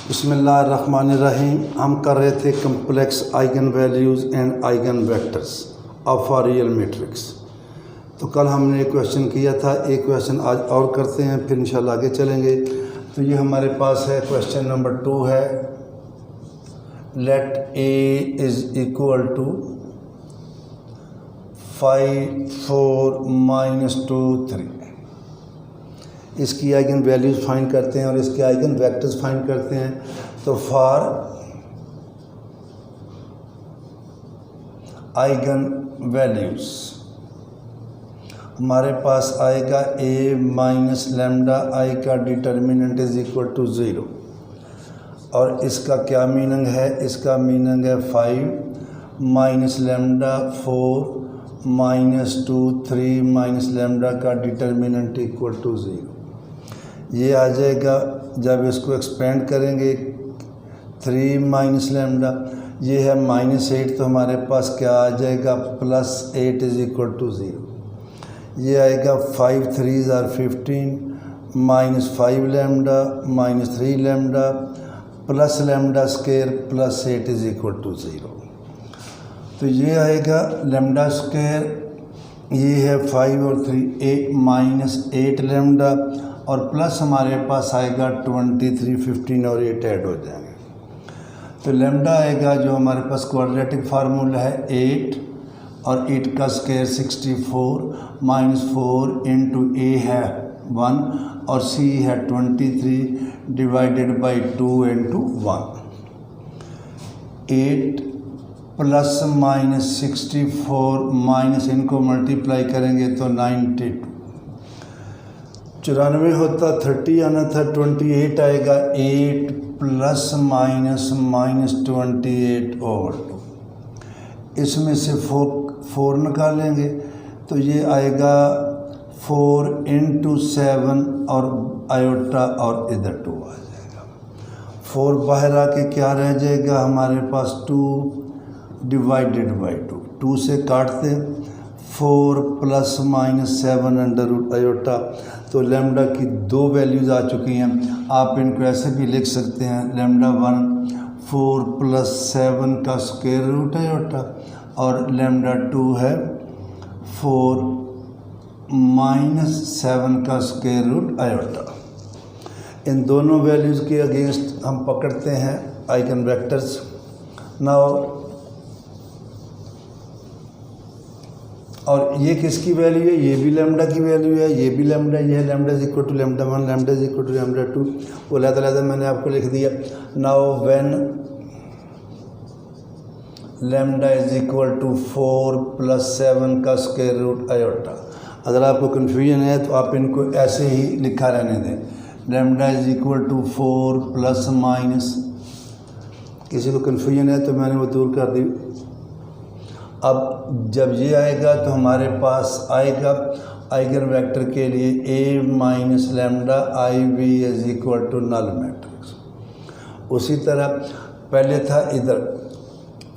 बिस्मिल्लाहिर्रहमानिर्रहीम। हम कर रहे थे complex eigen values and eigen vectors of a real matrix. तो कल हमने एक क्वेश्चन किया था, एक क्वेश्चन आज और करते हैं, फिर इंशाल्लाह आगे चलेंगे। तो ये हमारे पास है क्वेश्चन नंबर 2 है, let a is equal to 5 4 -2 3। इसकी आइगन वैल्यूज़ फाइंड करते हैं और इसके आइगन वेक्टर्स फाइंड करते हैं। तो फॉर आइगन वैल्यूज़ हमारे पास आएगा a माइनस लैम्डा आई का डिटर्मिनेंट इज इक्वल टू 0। और इसका क्या मीनिंग है? इसका मीनिंग है 5 माइनस लैम्डा 4 -2 3 माइनस लैम्डा का डिटर्मिनेंट इक्वल टू 0। ये आ जाएगा। जब इसको एक्सपेंड करेंगे 3 माइनस लैम्डा, ये है -8, तो हमारे पास क्या आ जाएगा? +8 इज इक्वल टू 0। ये आएगा 5 3 are 15 -5 lambda -3 lambda plus lambda square +8 is equal to 0। तो ये आएगा लैम्डा स्क्वायर, ये है 5 और 3 -8 लैम्डा और प्लस हमारे पास आएगा 23 15 और 8 ऐड हो जाएंगे। तो लैम्डा आएगा जो हमारे पास क्वाड्रेटिक फार्मूला है 8 और 8 का स्क्वायर 64 -4 इंटू a है 1 और c है 23 divided by 2 into 1। 8 plus -64 minus इनको मल्टीप्लाई करेंगे तो 92। 94 होता 30 आना था, 28 आएगा। 8 प्लस माइनस -28 ओवर 2। इसमें से 4 निकालेंगे तो ये आएगा 4 इंटू 7 और आयोटा और इधर 2 आ जाएगा। 4 बाहर आके क्या रह जाएगा हमारे पास? 2 डिवाइडेड बाई 2। 2 से काटते 4 प्लस -7 अंडर रूट आयोटा। तो लैम्डा की 2 वैल्यूज़ आ चुकी हैं। आप इनको ऐसे भी लिख सकते हैं, लैम्डा 1 4 + 7 का स्क्वायर रूट आयोटा और लैम्डा 2 है 4 -7 का स्क्वायर रूट आयोटा। इन दोनों वैल्यूज़ के अगेंस्ट हम पकड़ते हैं आइगन वेक्टर्स। नाउ और ये किसकी वैल्यू है? ये भी लैम्डा की वैल्यू है, ये भी लैम्डा, ये है lambda is equal to lambda 1, lambda is equal to lambda 2। वो अलग-अलग मैंने आपको लिख दिया। Now when lambda is equal to 4 + 7 का स्क्वायर रूट आयोटा। अगर आपको कन्फ्यूजन है तो आप इनको ऐसे ही लिखा रहने दें। Lambda is equal to 4 plus minus, किसी को कन्फ्यूजन है तो मैंने वो दूर कर दी। अब जब ये आएगा तो हमारे पास आएगा आइगन वेक्टर के लिए a minus lambda I V is equal to null matrix. उसी तरह पहले था इधर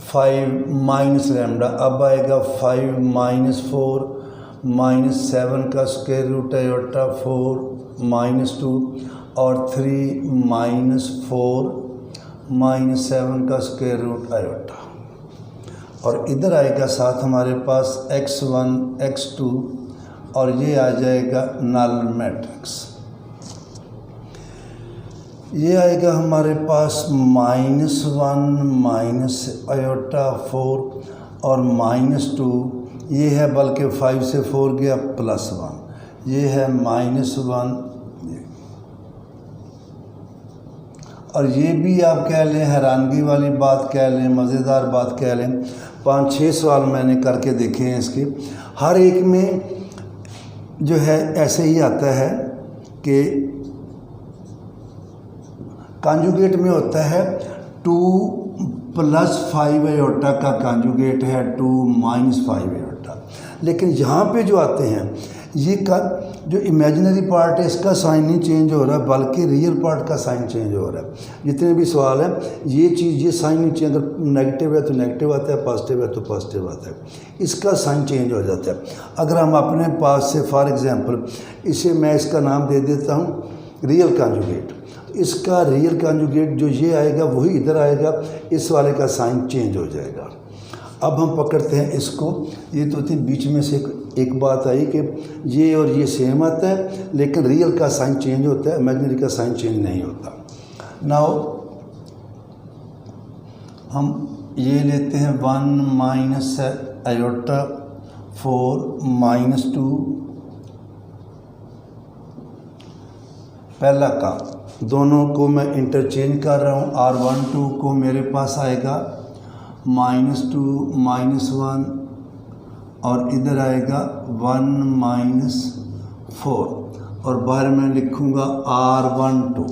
5 माइनस लैम्डा, अब आएगा 5 -4 -7 का स्क्वायर रूट आयोटा 4 -2 और 3 -4 -7 का स्क्वायर रूट आयोटा। और इधर आएगा साथ हमारे पास x1 x2 और ये आ जाएगा नल मैट्रिक्स। ये आएगा हमारे पास -1 आयोटा 4 और -2, ये है बल्कि 5 से 4 गया +1, ये है -1। और ये भी आप कह लें हैरानगी वाली बात कह लें, मज़ेदार बात कह लें। 5-6 सवाल मैंने करके देखे हैं इसके, हर एक में जो है ऐसे ही आता है कि कॉन्जुगेट में होता है 2 + 5 आयोटा का कॉन्जुगेट है 2 - 5 आयोटा। लेकिन यहाँ पे जो आते हैं ये का जो इमेजिनरी पार्ट है इसका साइन नहीं चेंज हो रहा है, बल्कि रियल पार्ट का साइन चेंज हो रहा है। जितने भी सवाल हैं ये चीज़, ये साइन नहीं चेंज, अगर नेगेटिव है तो नेगेटिव आता है, पॉजिटिव है तो पॉजिटिव आता है, इसका साइन चेंज हो जाता है। अगर हम अपने पास से फॉर एग्जांपल इसे मैं इसका नाम दे देता हूँ रियल कॉन्जुगेट। तो इसका रियल कॉन्जुगेट जो ये आएगा वही इधर आएगा, इस वाले का साइन चेंज हो जाएगा। अब हम पकड़ते हैं इसको, ये तो थी बीच में से एक बात आई कि ये और ये सेम आता है लेकिन रियल का साइन चेंज होता है, इमेजिनरी का साइन चेंज नहीं होता। नाउ हम ये लेते हैं 1 माइनस आयोटा 4 माइनस 2, पहला का दोनों को मैं इंटरचेंज कर रहा हूँ। R12 को मेरे पास आएगा -2 -1 और इधर आएगा 1 -4 और बाहर मैं लिखूँगा R12।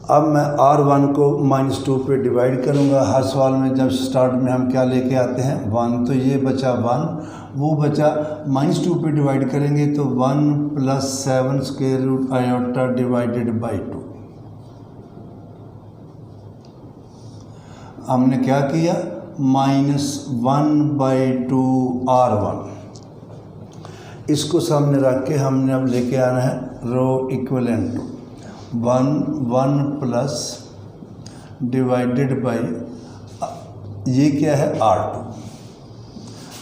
अब मैं R1 को -2 पे डिवाइड करूँगा। हर सवाल में जब स्टार्ट में हम क्या लेके आते हैं 1, तो ये बचा 1, वो बचा -2 पे डिवाइड करेंगे तो 1 + 7 square root iota divided by 2। हमने क्या किया -1/2 R1, इसको सामने रख के हमने अब लेके आना है row equivalent to 1 plus divided by ये क्या है R2,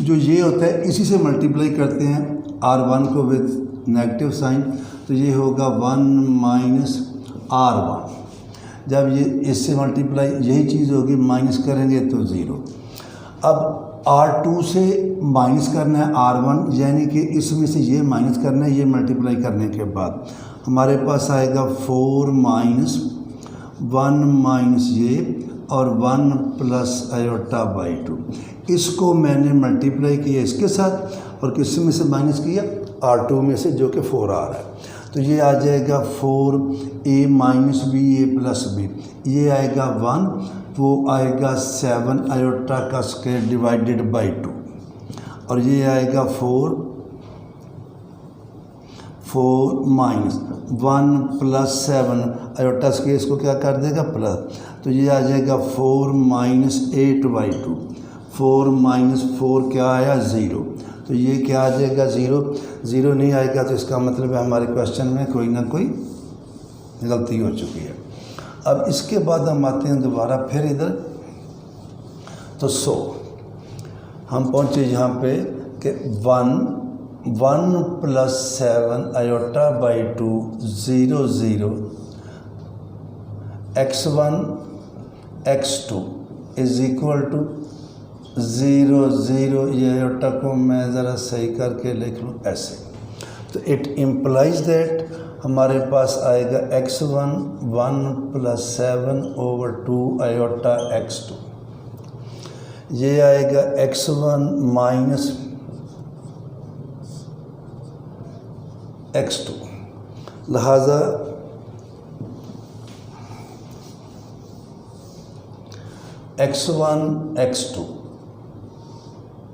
जो ये होता है इसी से मल्टीप्लाई करते हैं R1 को विद नेगेटिव साइन, तो ये होगा 1 - R1। जब ये इससे मल्टीप्लाई यही चीज़ होगी, माइनस करेंगे तो 0। अब R2 से माइनस करना है R1, यानी कि इसमें से ये माइनस करना है, ये मल्टीप्लाई करने के बाद हमारे पास आएगा 4 - 1 माइनस ये और 1 प्लस आयोटा बाई 2। इसको मैंने मल्टीप्लाई किया इसके साथ और किस में से माइनस किया R2 में से, जो कि 4 आ रहा है। तो ये आ जाएगा 4a minus b a plus b, ये आएगा 1, वो आएगा 7 आयोटा का स्क्वायर डिवाइडेड बाई 2 और ये आएगा 4 माइनस 1 प्लस 7 आयोटा स्क्वायर, इसको क्या कर देगा प्लस, तो ये आ जाएगा 4 - 8/2। 4 - 4 क्या आया 0, तो ये क्या आ जाएगा 0 नहीं आएगा, तो इसका मतलब है हमारे क्वेश्चन में कोई ना कोई गलती हो चुकी है। अब इसके बाद हम आते हैं दोबारा फिर इधर, तो हम पहुँचे यहाँ पे कि 1 + 7 iota by 2 0 0 x1 x2 is equal to 0 0। ये आयोटा को मैं ज़रा सही करके लिख लूँ ऐसे, तो इट इम्प्लाइज दैट हमारे पास आएगा x1 1 + 7/2 आयोटा x2, ये आएगा x1 माइनस x2, लिहाजा x1 x2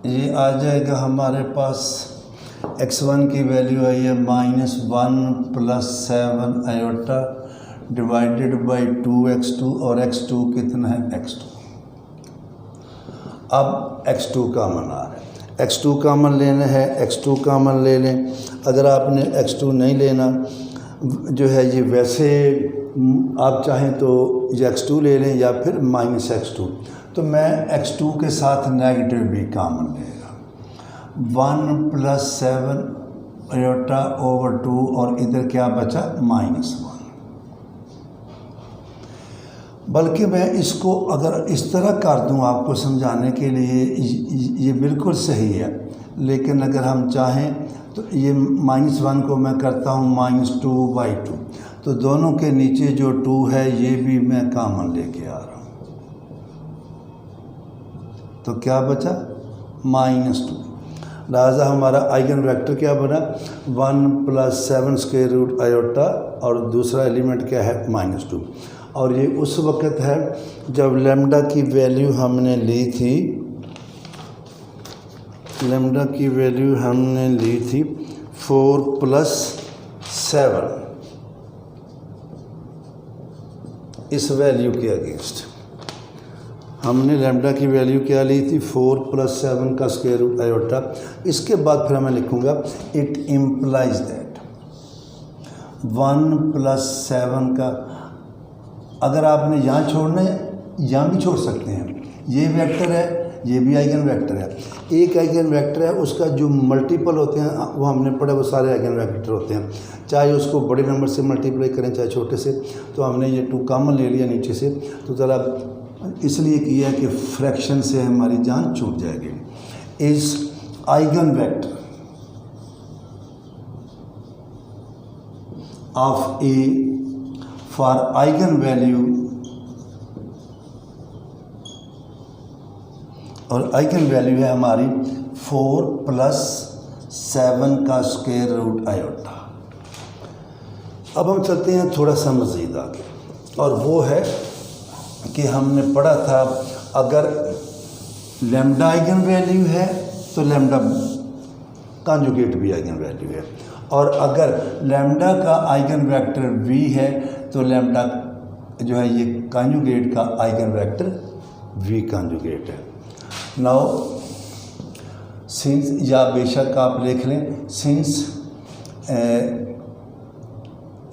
ये आ जाएगा हमारे पास, x1 की वैल्यू आई है -1 + 7 आयोटा डिवाइडेड बाई 2x2 और x2 कितना है x2। अब x2 कॉमन आ रहा है, x2 कॉमन लेना है, x2 कॉमन ले लें। अगर आपने x2 नहीं लेना जो है ये वैसे आप चाहें तो ये x2 ले लें या फिर -x2, तो मैं x2 के साथ नेगेटिव भी कॉमन लेगा। 1 + 7 आयोटा/2 और इधर क्या बचा -1। बल्कि मैं इसको अगर इस तरह कर दूं आपको समझाने के लिए, ये बिल्कुल सही है, लेकिन अगर हम चाहें तो ये -1 को मैं करता हूँ -2/2, तो दोनों के नीचे जो 2 है ये भी मैं कॉमन लेके आ रहा हूँ, तो क्या बचा -2। लिहाजा हमारा आइगन वेक्टर क्या बना 1 + 7 स्क्वायर रूट आयोटा और दूसरा एलिमेंट क्या है -2। और ये उस वक़्त है जब लैम्डा की वैल्यू हमने ली थी, लैम्डा की वैल्यू हमने ली थी 4 + 7 इस वैल्यू के अगेंस्ट हमने लैम्डा की वैल्यू क्या ली थी 4 + 7 का स्क्वायर रूट आयोटा। इसके बाद फिर मैं लिखूँगा इट इम्प्लाइज दैट 1 + 7 का, अगर आपने यहाँ छोड़ना है यहाँ भी छोड़ सकते हैं। ये वेक्टर है, ये भी आइगन वेक्टर है। एक आइगन वेक्टर है, उसका जो मल्टीपल होते हैं वो हमने पढ़ा, वो सारे आइगन वेक्टर होते हैं, चाहे उसको बड़े नंबर से मल्टीप्लाई करें चाहे छोटे से। तो हमने ये 2 कॉमन ले लिया नीचे से, तो ज़रा इसलिए किया कि फ्रैक्शन से हमारी जान छूट जाएगी। इस eigen vector of A for eigen value, और आइगन वैल्यू है हमारी 4 + 7 का स्क्वायर रूट आयोटा। अब हम चलते हैं थोड़ा सा मज़ीद आगे, और वो है कि हमने पढ़ा था अगर लैम्डा आइगन वैल्यू है तो लैम्डा कॉन्जुगेट भी आइगन वैल्यू है, और अगर लैम्डा का आइगन वेक्टर v है तो लैम्डा जो है ये कॉन्जुगेट का आइगन वेक्टर v कॉन्जुगेट है। नाउ सिंस, या बेशक आप लिख लें, since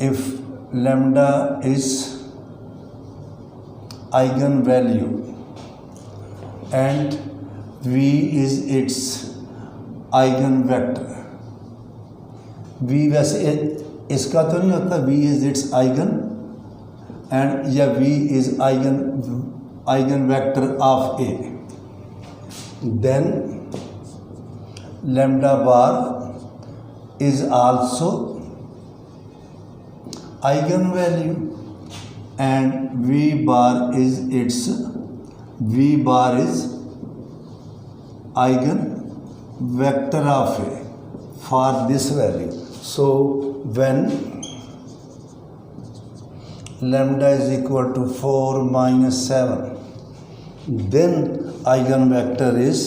if lambda is eigen value and v is it's eigen vector. v वैसे इसका तो नहीं होता, v is it's eigen and, या v is eigen vector of a, then lambda bar is also eigenvalue and v bar is eigen vector of a for this value. So when lambda is equal to 4 - 7, then eigenvector is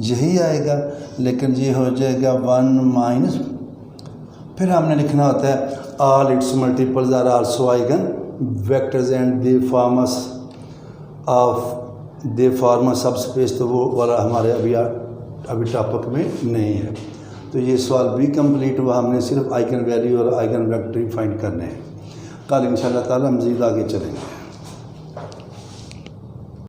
यही आएगा, लेकिन ये हो जाएगा 1 - फिर हमने लिखना होता है all its multiples are also eigen vectors and they form a subspace, तो वो वाला हमारे अभी टॉपिक में नहीं है। तो ये सवाल भी कंप्लीट हुआ, हमने सिर्फ आइगन वैल्यू और आइगन वेक्टर ही फाइंड करने हैं। कल इंशाल्लाह ताला मज़ीद आगे चलेंगे।